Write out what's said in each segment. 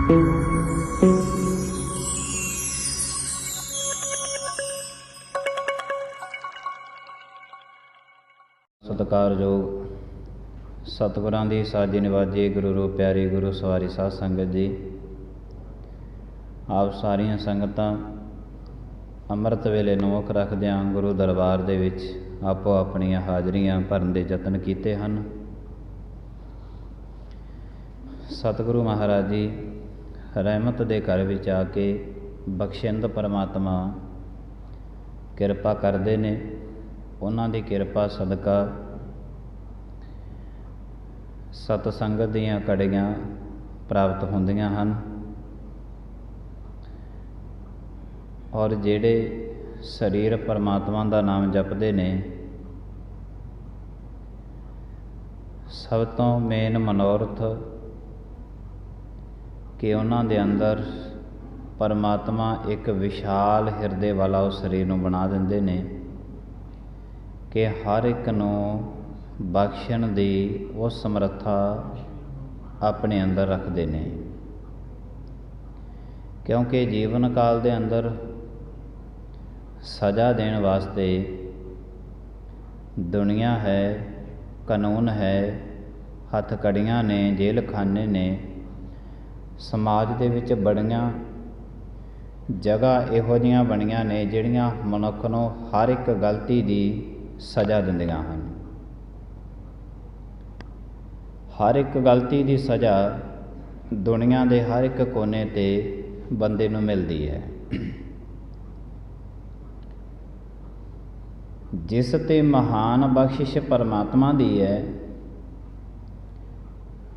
सत्कारयोग सतगुरां दी साजी निवाजी गुरु रूप प्यारी गुरु सवारी साध संगत जी, आप सारियां संगतां ਅੰਮ੍ਰਿਤ ਵੇਲੇ ਨੂੰ ਮੁੱਖ ਰੱਖਦਿਆਂ ਗੁਰੂ ਦਰਬਾਰ ਦੇ ਵਿੱਚ ਆਪੋ ਆਪਣੀਆਂ ਹਾਜ਼ਰੀਆਂ ਭਰਨ ਦੇ ਯਤਨ ਕੀਤੇ ਹਨ। ਸਤਿਗੁਰੂ ਮਹਾਰਾਜ ਜੀ ਰਹਿਮਤ ਦੇ ਘਰ ਵਿੱਚ ਆ ਕੇ ਬਖਸ਼ਿੰਦ ਪਰਮਾਤਮਾ ਕਿਰਪਾ ਕਰਦੇ ਨੇ। ਉਹਨਾਂ ਦੀ ਕਿਰਪਾ ਸਦਕਾ ਸਤ ਸੰਗਤ ਦੀਆਂ ਘੜੀਆਂ ਪ੍ਰਾਪਤ ਹੁੰਦੀਆਂ ਹਨ ਔਰ ਜਿਹੜੇ ਸਰੀਰ ਪਰਮਾਤਮਾ ਦਾ ਨਾਮ ਜਪਦੇ ਨੇ, ਸਭ ਤੋਂ ਮੇਨ ਮਨੋਰਥ ਕਿ ਉਹਨਾਂ ਦੇ ਅੰਦਰ ਪਰਮਾਤਮਾ ਇੱਕ ਵਿਸ਼ਾਲ ਹਿਰਦੇ ਵਾਲਾ ਉਸ ਸਰੀਰ ਨੂੰ ਬਣਾ ਦਿੰਦੇ ਨੇ ਕਿ ਹਰ ਇੱਕ ਨੂੰ ਬਖਸ਼ਣ ਦੀ ਉਹ ਸਮਰੱਥਾ ਆਪਣੇ ਅੰਦਰ ਰੱਖਦੇ ਨੇ। ਕਿਉਂਕਿ ਜੀਵਨ ਕਾਲ ਦੇ ਅੰਦਰ ਸਜ਼ਾ ਦੇਣ ਵਾਸਤੇ ਦੁਨੀਆ ਹੈ, ਕਾਨੂੰਨ ਹੈ, ਹੱਥ ਕੜੀਆਂ ਨੇ, ਜੇਲ੍ਹ ਖਾਨੇ ਨੇ। ਸਮਾਜ ਦੇ ਵਿੱਚ ਬੜੀਆਂ ਜਗ੍ਹਾ ਇਹੋ ਜਿਹੀਆਂ ਬਣੀਆਂ ਨੇ ਜਿਹੜੀਆਂ ਮਨੁੱਖ ਨੂੰ ਹਰ ਇੱਕ ਗਲਤੀ ਦੀ ਸਜ਼ਾ ਦਿੰਦੀਆਂ ਹਨ। ਹਰ ਇੱਕ ਗਲਤੀ ਦੀ ਸਜ਼ਾ ਦੁਨੀਆ ਦੇ ਹਰ ਇੱਕ ਕੋਨੇ 'ਤੇ ਬੰਦੇ ਨੂੰ ਮਿਲਦੀ ਹੈ। ਜਿਸ 'ਤੇ ਮਹਾਨ ਬਖਸ਼ਿਸ਼ ਪਰਮਾਤਮਾ ਦੀ ਹੈ,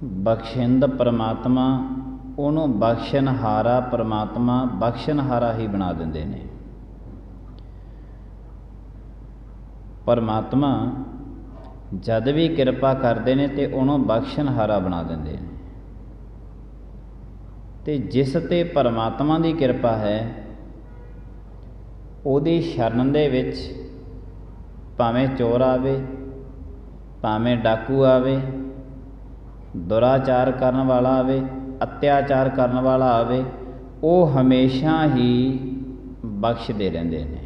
ਬਖਸ਼ਿੰਦ ਪਰਮਾਤਮਾ ਉਹਨੂੰ ਬਖਸ਼ਣਹਾਰਾ ਪਰਮਾਤਮਾ ਬਖਸ਼ਣਹਾਰਾ ਹੀ ਬਣਾ ਦਿੰਦੇ ਨੇ। ਪਰਮਾਤਮਾ ਜਦ ਵੀ ਕਿਰਪਾ ਕਰਦੇ ਨੇ ਤੇ ਉਹਨੂੰ ਬਖਸ਼ਣਹਾਰਾ ਬਣਾ ਦਿੰਦੇ ਨੇ। ਤੇ ਜਿਸ 'ਤੇ ਪਰਮਾਤਮਾ ਦੀ ਕਿਰਪਾ ਹੈ ਉਹਦੀ ਸ਼ਰਨ ਦੇ ਵਿੱਚ ਭਾਵੇਂ ਚੋਰ ਆਵੇ, ਭਾਵੇਂ ਡਾਕੂ ਆਵੇ, ਦੁਰਾਚਾਰ ਕਰਨ ਵਾਲਾ ਆਵੇ, ਅਤਿਆਚਾਰ ਕਰਨ ਵਾਲਾ ਆਵੇ, ਉਹ ਹਮੇਸ਼ਾ ਹੀ ਬਖਸ਼ਦੇ ਰਹਿੰਦੇ ਨੇ,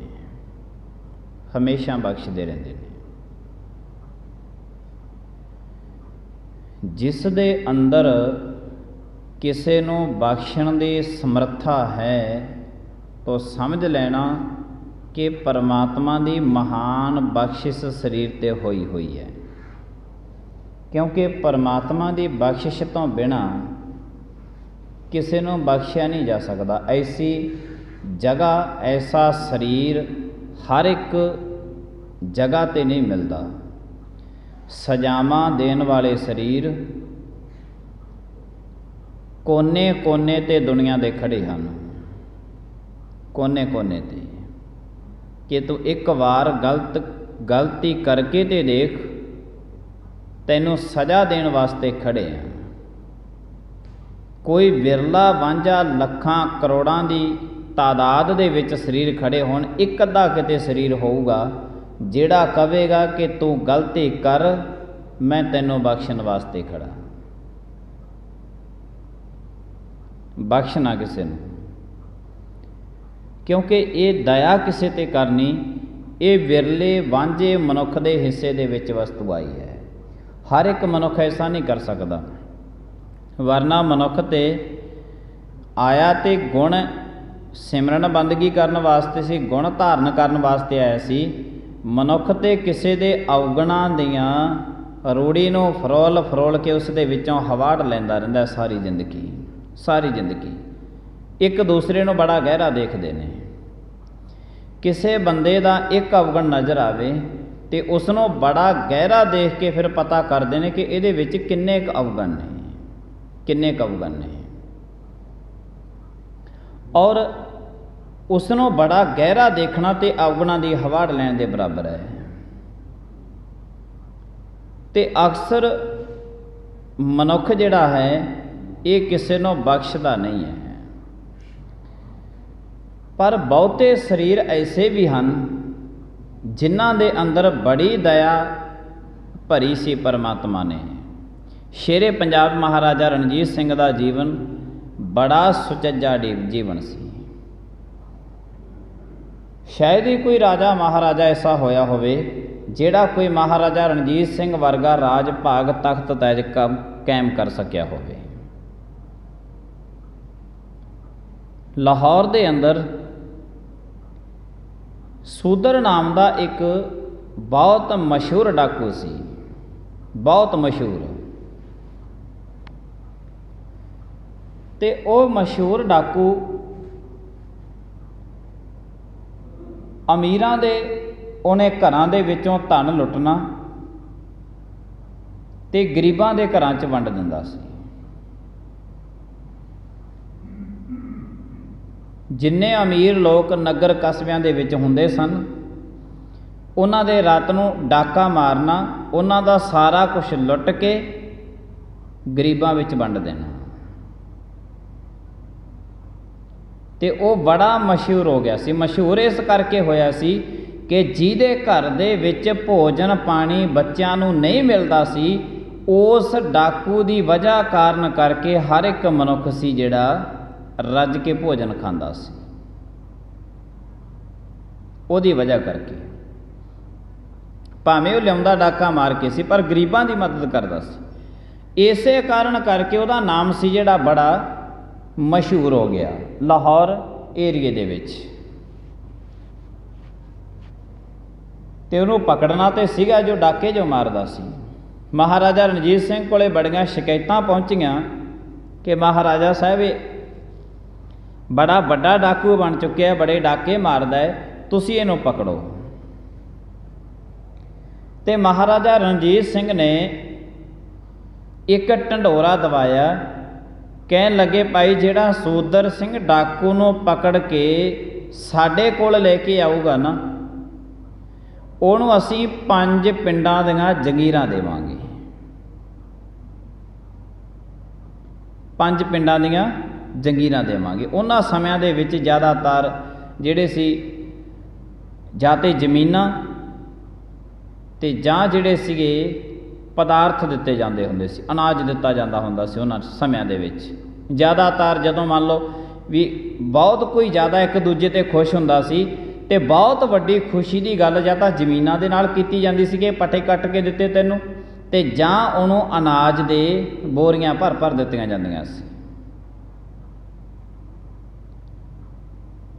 ਹਮੇਸ਼ਾ ਬਖਸ਼ਦੇ ਰਹਿੰਦੇ ਨੇ। ਜਿਸ ਦੇ ਅੰਦਰ ਕਿਸੇ ਨੂੰ ਬਖਸ਼ਣ ਦੀ ਸਮਰੱਥਾ ਹੈ ਤਾਂ ਸਮਝ ਲੈਣਾ ਕਿ ਪਰਮਾਤਮਾ ਦੀ ਮਹਾਨ ਬਖਸ਼ਿਸ਼ ਸਰੀਰ 'ਤੇ ਹੋਈ ਹੋਈ ਹੈ। ਕਿਉਂਕਿ ਪਰਮਾਤਮਾ ਦੀ ਬਖਸ਼ਿਸ਼ ਤੋਂ ਬਿਨਾਂ ਕਿਸੇ ਨੂੰ ਬਖਸ਼ਿਆ ਨਹੀਂ ਜਾ ਸਕਦਾ। ਐਸੀ ਜਗ੍ਹਾ, ਐਸਾ ਸਰੀਰ ਹਰ ਇੱਕ ਜਗ੍ਹਾ 'ਤੇ ਨਹੀਂ ਮਿਲਦਾ। ਸਜ਼ਾਵਾਂ ਦੇਣ ਵਾਲੇ ਸਰੀਰ ਕੋਨੇ ਕੋਨੇ 'ਤੇ ਦੁਨੀਆ ਦੇ ਖੜੇ ਹਨ, ਕੋਨੇ ਕੋਨੇ 'ਤੇ। ਕਿ ਤੂੰ ਇੱਕ ਵਾਰ ਗਲਤੀ ਕਰਕੇ ਤੇ ਦੇਖ, ਤੈਨੂੰ ਸਜ਼ਾ ਦੇਣ ਵਾਸਤੇ ਖੜੇ ਆ। ਕੋਈ ਵਿਰਲਾ ਵਾਂਝਾ ਲੱਖਾਂ ਕਰੋੜਾਂ ਦੀ ਤਾਦਾਦ ਦੇ ਵਿੱਚ ਸਰੀਰ ਖੜੇ ਹੋਣ, ਇੱਕ ਅੱਧਾ ਕਿਤੇ ਸਰੀਰ ਹੋਊਗਾ ਜਿਹੜਾ ਕਹੇਗਾ ਕਿ ਤੂੰ ਗਲਤੀ ਕਰ, ਮੈਂ ਤੈਨੂੰ ਬਖਸ਼ਣ ਵਾਸਤੇ ਖੜਾ। ਬਖਸ਼ਣਾ ਕਿਸੇ ਨੂੰ, ਕਿਉਂਕਿ ਇਹ ਦਇਆ ਕਿਸੇ 'ਤੇ ਕਰਨੀ, ਇਹ ਵਿਰਲੇ ਵਾਂਝੇ ਮਨੁੱਖ ਦੇ ਹਿੱਸੇ ਦੇ ਵਿੱਚ ਵਸਤੂ ਆਈ ਹੈ। ਹਰ ਇੱਕ ਮਨੁੱਖ ਐਸਾ ਨਹੀਂ ਕਰ ਸਕਦਾ। ਵਰਨਾ ਮਨੁੱਖ 'ਤੇ ਆਇਆ ਤੇ ਗੁਣ ਸਿਮਰਨ ਬੰਦਗੀ ਕਰਨ ਵਾਸਤੇ ਸੀ, ਗੁਣ ਧਾਰਨ ਕਰਨ ਵਾਸਤੇ ਆਇਆ ਸੀ। ਮਨੁੱਖ 'ਤੇ ਕਿਸੇ ਦੇ ਅਵਗੁਣਾਂ ਦੀਆਂ ਰੂੜੀ ਨੂੰ ਫਰੋਲ ਫਰੋਲ ਕੇ ਉਸ ਦੇ ਵਿੱਚੋਂ ਹਵਾੜ ਲੈਂਦਾ ਰਹਿੰਦਾ ਸਾਰੀ ਜ਼ਿੰਦਗੀ। ਸਾਰੀ ਜ਼ਿੰਦਗੀ ਇੱਕ ਦੂਸਰੇ ਨੂੰ ਬੜਾ ਗਹਿਰਾ ਦੇਖਦੇ ਨੇ। ਕਿਸੇ ਬੰਦੇ ਦਾ ਇੱਕ ਅਵਗੁਣ ਨਜ਼ਰ ਆਵੇ ਤੇ ਉਸ ਨੂੰ ਬੜਾ ਗਹਿਰਾ ਦੇਖ ਕੇ ਫਿਰ ਪਤਾ ਕਰਦੇ ਨੇ ਕਿ ਇਹਦੇ ਵਿੱਚ ਕਿੰਨੇ ਕੁ ਅਵਗੁਣ ਨੇ, ਕਿੰਨੇ ਕੁ ਅਵਗੁਣ ਨੇ, ਔਰ ਉਸ ਨੂੰ ਬੜਾ ਗਹਿਰਾ ਦੇਖਣਾ ਤੇ ਅਵਗੁਣਾਂ ਦੀ ਹਵਾੜ ਲੈਣ ਦੇ ਬਰਾਬਰ ਹੈ। ਤੇ ਅਕਸਰ ਮਨੁੱਖ ਜਿਹੜਾ ਹੈ ਇਹ ਕਿਸੇ ਨੂੰ ਬਖਸ਼ਦਾ ਨਹੀਂ ਹੈ। ਪਰ ਬਹੁਤੇ ਸਰੀਰ ਐਸੇ ਵੀ ਹਨ ਜਿਨ੍ਹਾਂ ਦੇ ਅੰਦਰ ਬੜੀ ਦਇਆ ਭਰੀ ਸੀ ਪਰਮਾਤਮਾ ਨੇ। ਸ਼ੇਰੇ ਪੰਜਾਬ ਮਹਾਰਾਜਾ ਰਣਜੀਤ ਸਿੰਘ ਦਾ ਜੀਵਨ बड़ा सुचज्जा जीवन सी। शायद ही कोई राजा महाराजा ऐसा होया होवे जिहड़ा कोई महाराजा रणजीत सिंह वर्गा राज भाग तख्त तैज कायम कर सकिया होवे। लाहौर दे अंदर सूदर नाम का एक बहुत मशहूर डाकू सी, बहुत मशहूर। ते वो मशहूर डाकू अमीरां दे उन्हें घरां दे विचों धन लुटना ते गरीबां दे घरां च वंड दिंदा सी। जिन्ने अमीर लोग नगर कस्बियां दे विच हुंदे सन उन्हां दे रात नूं डाका मारना, उन्हां दा सारा कुछ लुट के गरीबां विच वंड देना। ते वो बड़ा मशहूर हो गया सी। मशहूर इस करके होया सी कि जिहदे घर दे विच भोजन पानी बच्चों नूं नहीं मिलता सी, उस डाकू की वजह कारण करके हर एक मनुख सी जिहड़ा रज के भोजन खांदा सी, उहदी वजह करके। भावें वो लिआउंदा डाका मार के सी पर गरीबां की मदद करदा सी। इसे कारण करके उहदा नाम सी जिहड़ा बड़ा मशहूर हो गया लाहौर एरिए दे विच। ते उहनूं पकड़ना तो सीगा जो डाके जो मारदा सी। महाराजा रणजीत सिंह कोले बड़ियां शिकायतां पहुंचियां कि महाराजा साहब ये बड़ा वड्डा डाकू बन चुकिया है, बड़े डाके मारदा है, तुसीं इहनूं पकड़ो। ते महाराजा रणजीत सिंह ने एक ढंडोरा दवाया, कहन लगे भाई जिहड़ा सूदर सिंह डाकू नूं पकड़ के साडे कोल लेके आऊगा ना, उहनूं असीं 5 पिंडां दीआं जगीरां देवांगे। 5 पिंडां दीआं जगीरां देवांगे। उन्हां समयां दे विच ज़्यादातर जिहड़े सी जां ते जमीनां ते जां जिहड़े सीगे पदार्थ दिते जाते होंदे सी, अनाज दिता जाता होंदा सी उन्हां समयां दे विच। ज़्यादातर जदों मान लो भी बहुत कोई ज़्यादा एक दूजे ते खुश हुंदा सी ते बहुत वड्डी खुशी की गल जां तां जमीनां दे नाल कीती जांदी सी कि पट्ठे कट के दिते तैनूं, ते जां उहनूं अनाज दे बोरियां भर भर दित्तियां जांदियां सी।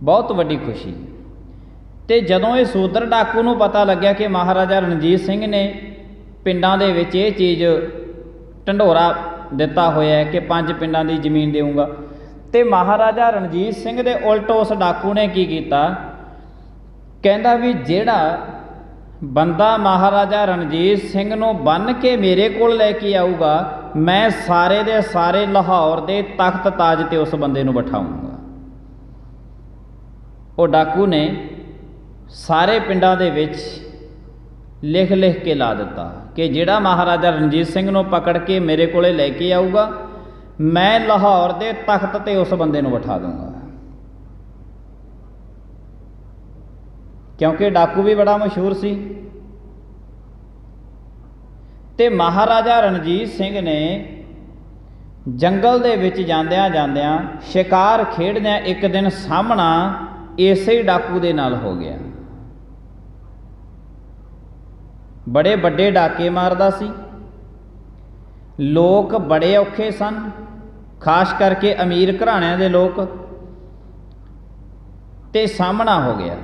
बहुत वड्डी खुशी। ते जदों ये सूदर डाकू नूं पता लग्या कि महाराजा रणजीत सिंह ने पिंडां दे विच ये चीज़ ढंडोरा दिता होया है कि 5 पिंडां दी जमीन देऊँगा, ते महाराजा रणजीत सिंह दे उल्ट उस डाकू ने की कीता, कहंदा भी जिहड़ा बंदा महाराजा रणजीत सिंह नूं बन के मेरे कोल लैके आऊगा, मैं सारे दे सारे लाहौर दे तख्त ताज ते उस बंदे नूं बिठाऊंगा। वो डाकू ने सारे पिंडां दे विच लिख लिख के ला दिता कि जिहड़ा महाराजा रणजीत सिंह नूं पकड़ के मेरे कोले लैके आऊगा, मैं लाहौर दे तख्त ते उस बंदे नूं बिठा दूंगा। क्योंकि डाकू भी बड़ा मशहूर सी। ते महाराजा रणजीत सिंह ने जंगल दे विच जांदियां जांदियां शिकार खेडदियां एक दिन सामना इसे डाकू दे नाल हो गया। बड़े बड़े डाके मारदा सी, लोग बड़े औखे सन, खास करके अमीर घराणिਆਂ ਦੇ लोग। ते सामना हो गया।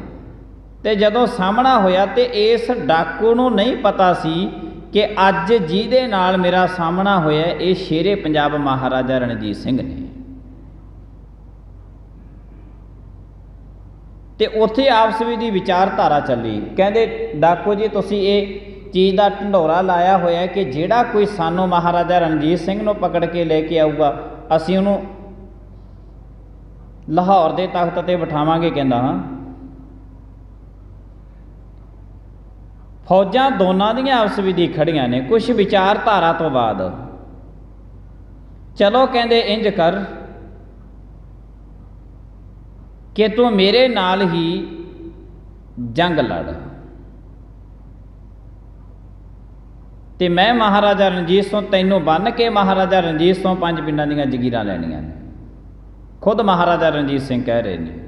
ते जदों सामना होया ते इस डाकू नूं नहीं पता सी कि अज जिहदे नाल मेरा सामना होया ये शेरे पंजाब महाराजा रणजीत सिंह ने। ते उत्थे आपस विच दी विचारधारा चली। कहंदे डाकू जी तुसीं ये चीज़ का ढंडोरा लाया होया कि जिहड़ा कोई सानू महाराजा रणजीत सिंह नूं पकड़ के लेके आऊगा, असीं उहनूं लाहौर दे तख्त ते बिठावांगे। कहंदा हाँ। फौजां दोनों दियां आपस विच दी खड़ियां ने। कुछ विचारधारा तो बाद चलो कहंदे इंज कर कि तू मेरे नाल ही जंग लड़ ते मैं महाराजा रणजीत सों तैनूं बन के महाराजा रणजीत सों 5 पिंडां दीयां जगीरां लैणीआं ने। खुद महाराजा रणजीत सिंह कह रहे हैं।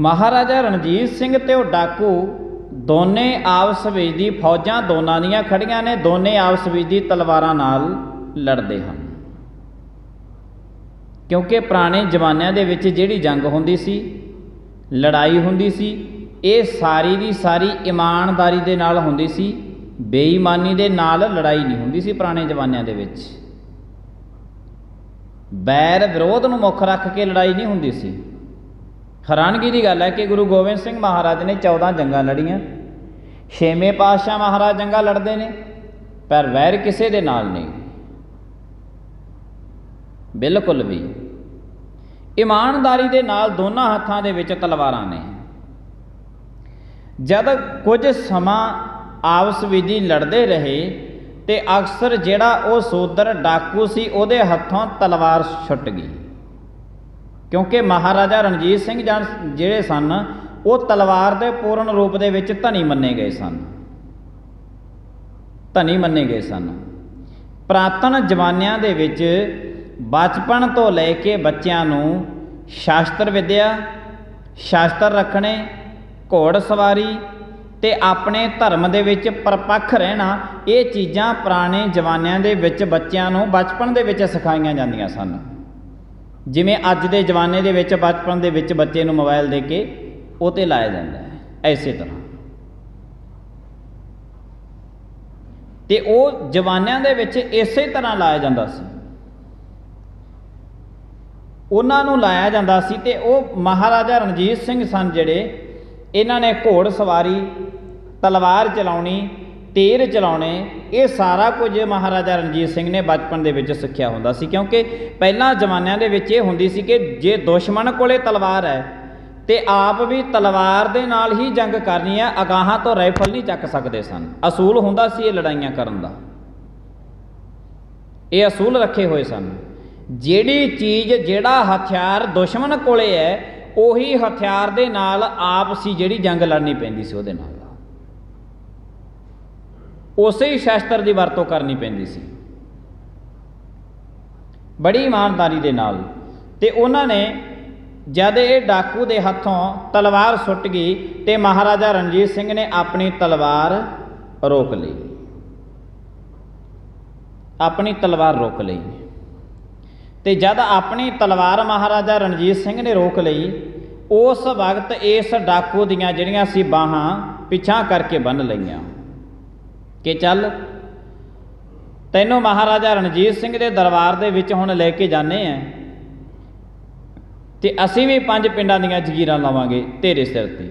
महाराजा रणजीत सिंह ते वो डाकू दोने आपस विच दी फौजां दोनां दीयां खड़ियां ने, दोने आपस विच दी तलवारां नाल लड़दे हन। क्योंकि पुराने जमानिਆਂ ਦੇ ਵਿੱਚ ਜਿਹੜੀ जंग ਹੁੰਦੀ ਸੀ, लड़ाई ਹੁੰਦੀ ਸੀ, ਇਹ ਸਾਰੀ ਦੀ ਸਾਰੀ ईमानदारी ਦੇ ਨਾਲ ਹੁੰਦੀ ਸੀ, ਬੇਈਮਾਨੀ ਦੇ ਨਾਲ ਲੜਾਈ ਨਹੀਂ ਹੁੰਦੀ ਸੀ। ਪੁਰਾਣੇ ਜ਼ਮਾਨਿਆਂ ਦੇ ਵਿੱਚ बैर विरोध ਨੂੰ ਮੁੱਖ ਰੱਖ ਕੇ ਲੜਾਈ ਨਹੀਂ ਹੁੰਦੀ ਸੀ। हैरानगी की गल है कि गुरु गोबिंद सिंह महाराज ने 14 जंगां लड़ियां, 6वें पातशाह महाराज जंगां लड़ते हैं, पर वैर किसी दे नाल नहीं, बिल्कुल भी ईमानदारी दे नाल दोनों हत्थां दे विच तलवारां ने। जद कुछ समा आपस विच लड़ते रहे तो अक्सर जिहड़ा वो सूदर डाकू सी उहदे हत्थों तलवार छुट गई, क्योंकि महाराजा रणजीत सिंह जिहड़े सन वो तलवार के पूर्ण रूप दे विच धनी मन्ने गए सन, धनी मन्ने गए सन। पुरातन जमानिਆਂ ਦੇ ਵਿੱਚ बचपन तो लैके बच्चों नूं शास्त्र विद्या, शास्त्र रखने, घोड़ सवारी ते अपने धर्म दे विच परपक्ष रहना, ये चीज़ां पुराने जमानिਆਂ ਦੇ ਵਿੱਚ बच्चों नूं बचपन दे विच सिखाईਆਂ ਜਾਂਦੀਆਂ सन। जिमें अज के जमाने दे विच बचपन दे विच बच्चे नूं मोबाइल दे के ਉਹ 'ਤੇ लाया जाता है, इसे तरह ते ਉਹ जमानिਆਂ ਦੇ ਵਿੱਚ इसे तरह लाया जाता सी, ਉਹਨਾਂ ਨੂੰ ਲਾਇਆ ਜਾਂਦਾ ਸੀ। ਤੇ ਉਹ महाराजा रणजीत सिंह सन ਜਿਹੜੇ ਇਹਨਾਂ ने घोड़ सवारी, तलवार चलाउणी, तीर चलाने, ये सारा कुछ महाराजा रणजीत सिंह ने बचपन दे विच सिੱਖਿਆ ਹੁੰਦਾ ਸੀ। क्योंकि ਪਹਿਲਾਂ ਜ਼ਮਾਨਿਆਂ ਦੇ ਵਿੱਚ ਇਹ ਹੁੰਦੀ ਸੀ कि जे दुश्मन कोले तलवार है तो आप भी तलवार दे नाल ही जंग करनी है, अगाहां तो राइफल नहीं चक सकते सन। असूल हुंदा सी ये लड़ाइयां करन दा, ये असूल रखे हुए सन। जिहड़ी चीज़ जिहड़ा हथियार दुश्मन कोले है उही हथियार दे नाल आपसी जिहड़ी जंग लड़नी पैंदी सी, उहदे नाल उसे ही शस्त्र की वरतों करनी पैंदी सी, बड़ी ईमानदारी दे नाल। ते उन्होंने जद ये डाकू दे हथों तलवार सुट गई तो महाराजा रणजीत सिंह ने अपनी तलवार रोक ली, अपनी तलवार रोक ली। तो जद अपनी तलवार महाराजा रणजीत सिंह ने रोक ली, उस वक्त इस डाकू दियां जिहड़ियां सी बाहां पिछां करके बन लईआं कि चल तैनूं महाराजा रणजीत सिंह के दरबार दे विच हुण लैके जाने हैं ते असीं भी 5 पिंडां दीयां जगीरां लवांगे तेरे सिर ते।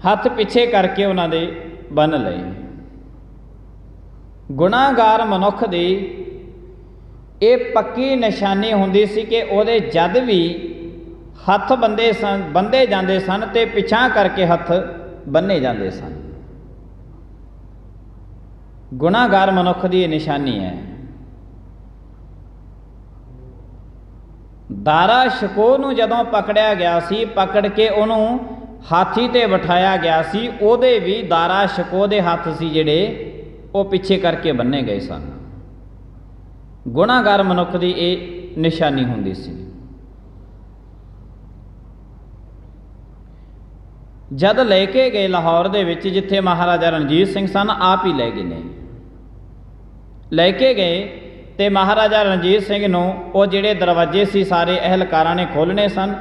हथ पिछे करके उन्हां दे बन लए। गुनाहगार मनुख दी ये पक्की निशानी हुंदी सी कि उहदे जद भी हथ बंदे जांदे सन ते पिछां करके हथ बन्ने जांदे सन। गुनाहगार मनुख की निशानी है। दारा शकोह नूं जदों पकड़िया गया सी, पकड़ के उन्होंने हाथी ते बिठाया गया सी, उहदे भी दारा शकोह दे हथ सी जिहड़े वो पिछे करके बन्ने गए सन। गुनाहगार मनुख की ये निशानी हुंदी सी। जद लेके गए लाहौर दे विच जिथे महाराजा रणजीत सिंह सन, आप ही लै गए ने, लैके गए तो महाराजा रणजीत सिंह नूं वो जिहड़े दरवाजे सी सारे अहलकारां ने खोलने सन।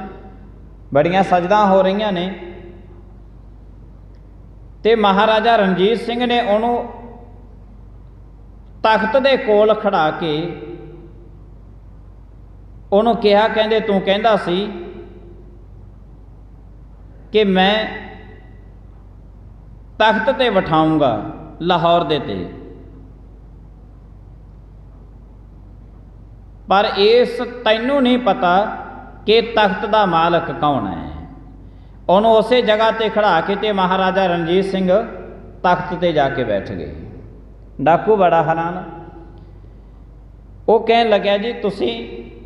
बड़ियां सजदा हो रही ने ते महाराजा रणजीत सिंह ने उन्हों तख्त दे कोल खड़ा के उन्होंने कहा, कहंदे तू कहंदा सी कि मैं तख्त ते बिठाऊंगा लाहौर दे ते, पर इस तैनू नहीं पता कि तख्त का मालक कौन है। उन्होंने उस जगह ते खड़ा के ते महाराजा रणजीत सिंह तख्त ते जाके बैठ गए। डाकू बड़ा हैरान, वो कहन लग्या जी तुसी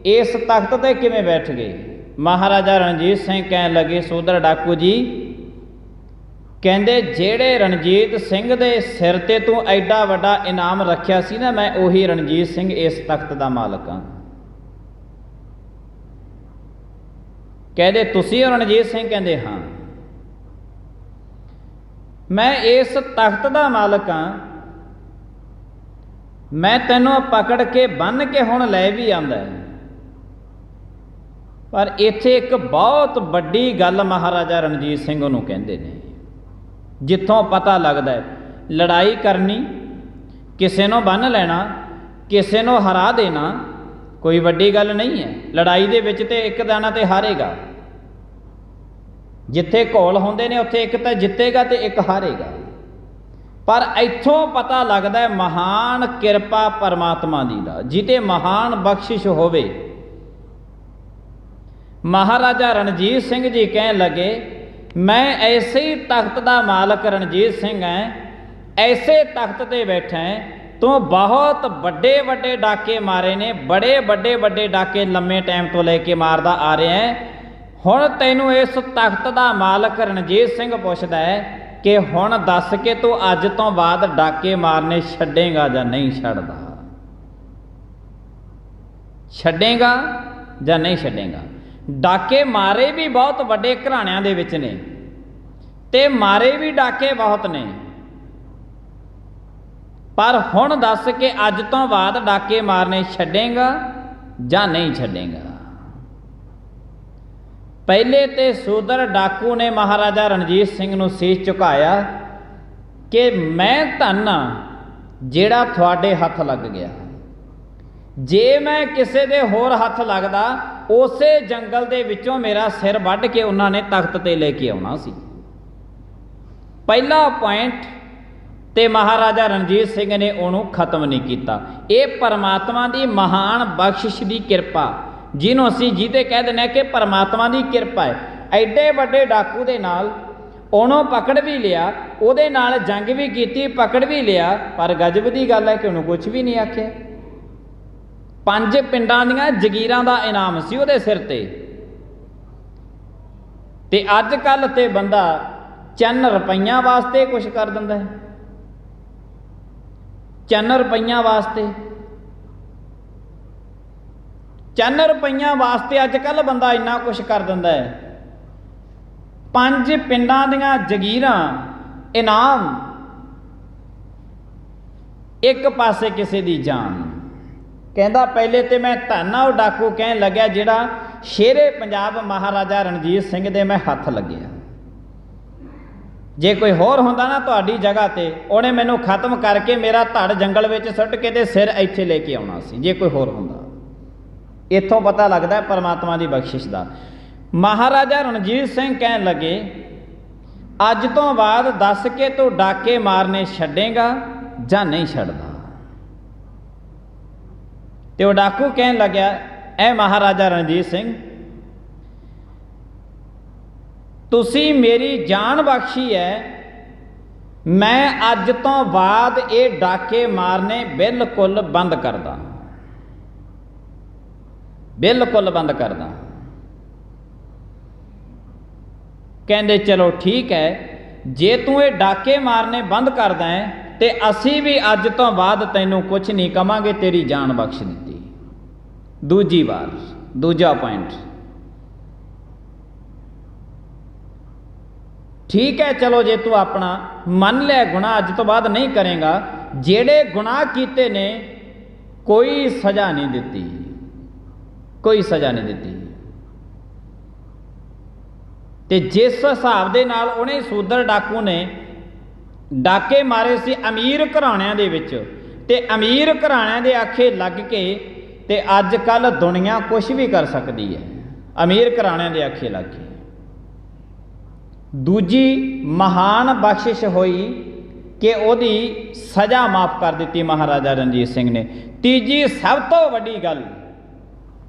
इस तख्त ते किवें बैठ गए। महाराजा रणजीत सिंह कहन लगे, सूदर डाकू जी ਕਹਿੰਦੇ ਜਿਹੜੇ ਰਣਜੀਤ ਸਿੰਘ ਦੇ ਸਿਰ ਤੇ ਤੂੰ ਐਡਾ ਵੱਡਾ ਇਨਾਮ ਰੱਖਿਆ ਸੀ ਨਾ, ਮੈਂ ਉਹੀ ਰਣਜੀਤ ਸਿੰਘ ਇਸ ਤਖਤ ਦਾ ਮਾਲਕ ਹਾਂ। ਕਹਿੰਦੇ ਤੁਸੀਂ ਹੋ ਰਣਜੀਤ ਸਿੰਘ? ਕਹਿੰਦੇ ਹਾਂ। ਮੈਂ ਇਸ ਤਖਤ ਦਾ ਮਾਲਕ ਹਾਂ, ਮੈਂ ਤੈਨੂੰ ਪਕੜ ਕੇ ਬੰਨ੍ਹ ਕੇ ਹੁਣ ਲੈ ਵੀ ਆਂਦਾ। ਪਰ ਇੱਥੇ ਇੱਕ ਬਹੁਤ ਵੱਡੀ ਗੱਲ ਮਹਾਰਾਜਾ ਰਣਜੀਤ ਸਿੰਘ ਨੂੰ ਕਹਿੰਦੇ ਨੇ, ਜਿੱਥੋਂ ਪਤਾ ਲੱਗਦਾ ਹੈ ਲੜਾਈ ਕਰਨੀ, ਕਿਸੇ ਨੂੰ ਬੰਨ੍ਹ ਲੈਣਾ, ਕਿਸੇ ਨੂੰ ਹਰਾ ਦੇਣਾ ਕੋਈ ਵੱਡੀ ਗੱਲ ਨਹੀਂ ਹੈ। ਲੜਾਈ ਦੇ ਵਿੱਚ ਤੇ ਇੱਕ ਦਾਣਾ ਤੇ ਹਾਰੇਗਾ, ਜਿੱਥੇ ਘੋਲ ਹੁੰਦੇ ਨੇ ਉੱਥੇ ਇੱਕ ਤਾਂ ਜਿੱਤੇਗਾ ਤੇ ਇੱਕ ਹਾਰੇਗਾ। ਪਰ ਇੱਥੋਂ ਪਤਾ ਲੱਗਦਾ ਹੈ ਮਹਾਨ ਕਿਰਪਾ ਪਰਮਾਤਮਾ ਦੀ ਦਾ, ਜਿਹਤੇ ਮਹਾਨ ਬਖਸ਼ਿਸ਼ ਹੋਵੇ। ਮਹਾਰਾਜਾ ਰਣਜੀਤ ਸਿੰਘ ਜੀ ਕਹਿਣ ਲੱਗੇ, ਮੈਂ ਐਸੇ ਹੀ ਤਖਤ ਦਾ ਮਾਲਕ ਰਣਜੀਤ ਸਿੰਘ ਹੈ, ਐਸੇ ਤਖਤ ਤੇ ਬੈਠਾ ਹੈ, ਤੂੰ ਬਹੁਤ ਵੱਡੇ ਵੱਡੇ ਡਾਕੇ ਮਾਰੇ ਨੇ, ਬੜੇ ਵੱਡੇ ਵੱਡੇ ਡਾਕੇ ਲੰਮੇ ਟਾਈਮ ਤੋਂ ਲੈ ਕੇ ਮਾਰਦਾ ਆ ਰਿਹਾ ਹੈ। ਹੁਣ ਤੈਨੂੰ ਇਸ ਤਖਤ ਦਾ ਮਾਲਕ ਰਣਜੀਤ ਸਿੰਘ ਪੁੱਛਦਾ ਹੈ ਕਿ ਹੁਣ ਦੱਸ ਕੇ ਤੂੰ ਅੱਜ ਤੋਂ ਬਾਅਦ ਡਾਕੇ ਮਾਰਨੇ ਛੱਡੇਗਾ ਜਾਂ ਨਹੀਂ ਛੱਡਦਾ? ਛੱਡੇਗਾ ਜਾਂ ਨਹੀਂ ਛੱਡੇਗਾ? ਡਾਕੇ ਮਾਰੇ ਵੀ ਬਹੁਤ ਵੱਡੇ ਘਰਾਣਿਆਂ ਦੇ ਵਿੱਚ ਨੇ ਤੇ ਮਾਰੇ ਵੀ ਡਾਕੇ ਬਹੁਤ ਨੇ, ਪਰ ਹੁਣ ਦੱਸ ਕੇ ਅੱਜ ਤੋਂ ਬਾਅਦ ਡਾਕੇ ਮਾਰਨੇ ਛੱਡੇਗਾ ਜਾਂ ਨਹੀਂ ਛੱਡੇਗਾ? ਪਹਿਲੇ ਤੇ ਸੂਦਰ ਡਾਕੂ ਨੇ ਮਹਾਰਾਜਾ ਰਣਜੀਤ ਸਿੰਘ ਨੂੰ ਸੀਸ ਝੁਕਾਇਆ ਕਿ ਮੈਂ ਧੰਨ ਜਿਹੜਾ ਤੁਹਾਡੇ ਹੱਥ ਲੱਗ ਗਿਆ। ਜੇ ਮੈਂ ਕਿਸੇ ਦੇ ਹੋਰ ਹੱਥ ਲੱਗਦਾ, ਉਸੇ ਜੰਗਲ ਦੇ ਵਿੱਚੋਂ ਮੇਰਾ ਸਿਰ ਵੱਢ ਕੇ ਉਹਨਾਂ ਨੇ ਤਖਤ ਤੇ ਲੈ ਕੇ ਆਉਣਾ ਸੀ। ਪਹਿਲਾ ਪੁਆਇੰਟ ਤੇ ਮਹਾਰਾਜਾ ਰਣਜੀਤ ਸਿੰਘ ਨੇ ਉਹਨੂੰ ਖਤਮ ਨਹੀਂ ਕੀਤਾ। ਇਹ ਪਰਮਾਤਮਾ ਦੀ ਮਹਾਨ ਬਖਸ਼ਿਸ਼ ਦੀ ਕਿਰਪਾ, ਜਿਹਨੂੰ ਅਸੀਂ ਜਿਹਦੇ ਕਹਿ ਦਿੰਦੇ ਕਿ ਪਰਮਾਤਮਾ ਦੀ ਕਿਰਪਾ ਹੈ। ਐਡੇ ਵੱਡੇ ਡਾਕੂ ਦੇ ਨਾਲ ਉਹਨੂੰ ਪਕੜ ਵੀ ਲਿਆ, ਉਹਦੇ ਨਾਲ ਜੰਗ ਵੀ ਕੀਤੀ, ਪਕੜ ਵੀ ਲਿਆ, ਪਰ ਗਜਬ ਦੀ ਗੱਲ ਹੈ ਕਿ ਉਹਨੂੰ ਕੁਝ ਵੀ ਨਹੀਂ ਆਖਿਆ। 5 ਪਿੰਡਾਂ ਦੀਆਂ ਜਗੀਰਾਂ ਦਾ ਇਨਾਮ ਸੀ ਉਹਦੇ ਸਿਰ ਤੇ। ਤੇ ਅੱਜ ਕੱਲ੍ਹ ਤੇ ਬੰਦਾ ਚੰਨ ਰੁਪਈਆਂ ਵਾਸਤੇ ਕੁਛ ਕਰ ਦਿੰਦਾ ਹੈ, ਚੰਨ ਰੁਪਈਆਂ ਵਾਸਤੇ, ਚੰਨ ਰੁਪਈਆਂ ਵਾਸਤੇ ਅੱਜ ਕੱਲ੍ਹ ਬੰਦਾ ਇੰਨਾ ਕੁਛ ਕਰ ਦਿੰਦਾ ਹੈ। 5 ਪਿੰਡਾਂ ਦੀਆਂ ਜਗੀਰਾਂ ਇਨਾਮ, ਇੱਕ ਪਾਸੇ ਕਿਸੇ ਦੀ ਜਾਨ। ਕਹਿੰਦਾ ਪਹਿਲੇ ਤੇ ਮੈਂ ਧੰਨਾ ਉਹ ਡਾਕੂ ਕਹਿਣ ਲੱਗਿਆ ਜਿਹੜਾ ਸ਼ੇਰੇ ਪੰਜਾਬ ਮਹਾਰਾਜਾ ਰਣਜੀਤ ਸਿੰਘ ਦੇ ਮੈਂ ਹੱਥ ਲੱਗਿਆ। ਜੇ ਕੋਈ ਹੋਰ ਹੁੰਦਾ ਨਾ ਤੁਹਾਡੀ ਜਗ੍ਹਾ ਤੇ, ਉਹਨੇ ਮੈਨੂੰ ਖਤਮ ਕਰਕੇ ਮੇਰਾ ਧੜ ਜੰਗਲ ਵਿੱਚ ਸੁੱਟ ਕੇ ਤੇ ਸਿਰ ਇੱਥੇ ਲੈ ਕੇ ਆਉਣਾ ਸੀ, ਜੇ ਕੋਈ ਹੋਰ ਹੁੰਦਾ। ਇੱਥੋਂ ਪਤਾ ਲੱਗਦਾ ਪਰਮਾਤਮਾ ਦੀ ਬਖਸ਼ਿਸ਼ ਦਾ। ਮਹਾਰਾਜਾ ਰਣਜੀਤ ਸਿੰਘ ਕਹਿਣ ਲੱਗੇ, ਅੱਜ ਤੋਂ ਬਾਅਦ ਦੱਸ ਕੇ ਤੂੰ ਡਾਕੇ ਮਾਰਨੇ ਛੱਡੇਗਾ ਜਾਂ ਨਹੀਂ ਛੱਡਦਾ? ਤੇ ਉਹ ਡਾਕੂ ਕਹਿਣ ਲੱਗਿਆ, ਐ ਮਹਾਰਾਜਾ ਰਣਜੀਤ ਸਿੰਘ, ਤੁਸੀਂ ਮੇਰੀ ਜਾਨ ਬਖਸ਼ੀ ਹੈ, ਮੈਂ ਅੱਜ ਤੋਂ ਬਾਅਦ ਇਹ ਡਾਕੇ ਮਾਰਨੇ ਬਿਲਕੁਲ ਬੰਦ ਕਰਦਾ, ਬਿਲਕੁਲ ਬੰਦ ਕਰਦਾ। ਕਹਿੰਦੇ ਚਲੋ ਠੀਕ ਹੈ, ਜੇ ਤੂੰ ਇਹ ਡਾਕੇ ਮਾਰਨੇ ਬੰਦ ਕਰਦਾ ਹੈ ਤੇ ਅਸੀਂ ਵੀ ਅੱਜ ਤੋਂ ਬਾਅਦ ਤੈਨੂੰ ਕੁਝ ਨਹੀਂ ਕਵਾਂਗੇ, ਤੇਰੀ ਜਾਨ ਬਖਸ਼ ਦਿੱਤੀ। ਦੂਜੀ ਵਾਰ, ਦੂਜਾ ਪੁਆਇੰਟ, ਠੀਕ ਹੈ ਚਲੋ ਜੇ ਤੂੰ ਆਪਣਾ ਮੰਨ ਲਿਆ ਗੁਨਾਹ, ਅੱਜ ਤੋਂ ਬਾਅਦ ਨਹੀਂ ਕਰੇਗਾ। ਜਿਹੜੇ ਗੁਨਾਹ ਕੀਤੇ ਨੇ ਕੋਈ ਸਜ਼ਾ ਨਹੀਂ ਦਿੱਤੀ, ਕੋਈ ਸਜ਼ਾ ਨਹੀਂ ਦਿੱਤੀ। ਤੇ ਜਿਸ ਹਿਸਾਬ ਦੇ ਨਾਲ ਉਹਨੇ ਸੂਦਰ ਡਾਕੂ ਨੇ ਡਾਕੇ ਮਾਰੇ ਸੀ ਅਮੀਰ ਘਰਾਣਿਆਂ ਦੇ ਵਿੱਚ, ਤੇ ਅਮੀਰ ਘਰਾਣਿਆਂ ਦੇ ਆਖੇ ਲੱਗ ਕੇ ਤੇ ਅੱਜ ਕੱਲ੍ਹ ਦੁਨੀਆ ਕੁਛ ਵੀ ਕਰ ਸਕਦੀ ਹੈ, ਅਮੀਰ ਘਰਾਣਿਆਂ ਦੇ ਆਖੇ ਲੱਗ ਕੇ। ਦੂਜੀ ਮਹਾਨ ਬਖਸ਼ਿਸ਼ ਹੋਈ ਕਿ ਉਹਦੀ ਸਜ਼ਾ ਮਾਫ ਕਰ ਦਿੱਤੀ ਮਹਾਰਾਜਾ ਰਣਜੀਤ ਸਿੰਘ ਨੇ। ਤੀਜੀ ਸਭ ਤੋਂ ਵੱਡੀ ਗੱਲ,